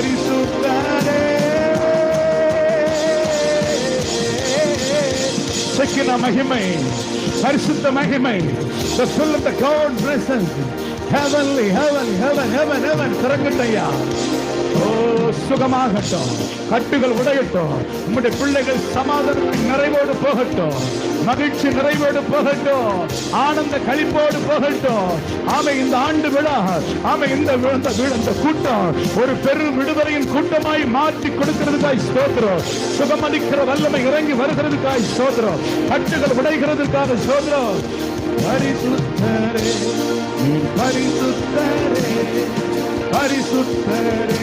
பரிசுத்தரே. செக்கின மகிமை, பரிசுத்த மகிமை, the full of the God presence, heavenly, heaven, heaven, heaven, heaven. திறங்கட்டையா. ஓ, சுகமாகட்டும், கட்டுகள் உடையட்டும். உம்முடைய பிள்ளைகள் சமாதானத்தின் நிறைவோடு போகட்டும், மகிழ்ச்சி நிறைவோடு போகட்டும், ஆனந்த களிப்போடு போகட்டும். ஆமை இந்த ஆண்டு விழா, ஆமை இந்த கூட்டம் ஒரு பெரும் விடுதலையின் கூட்டமாய் மாற்றி கொடுக்கிறதுக்காய் ஸ்தோத்திரம். சுகமளிக்கிற வல்லமை இறங்கி வருகிறதுக்காய் ஸ்தோத்திரம். கட்டுகள் உடைகிறதுக்காக ஸ்தோத்திரம். பரிசுத்தரே, பரிசுத்தரே, பரிசுத்தரே.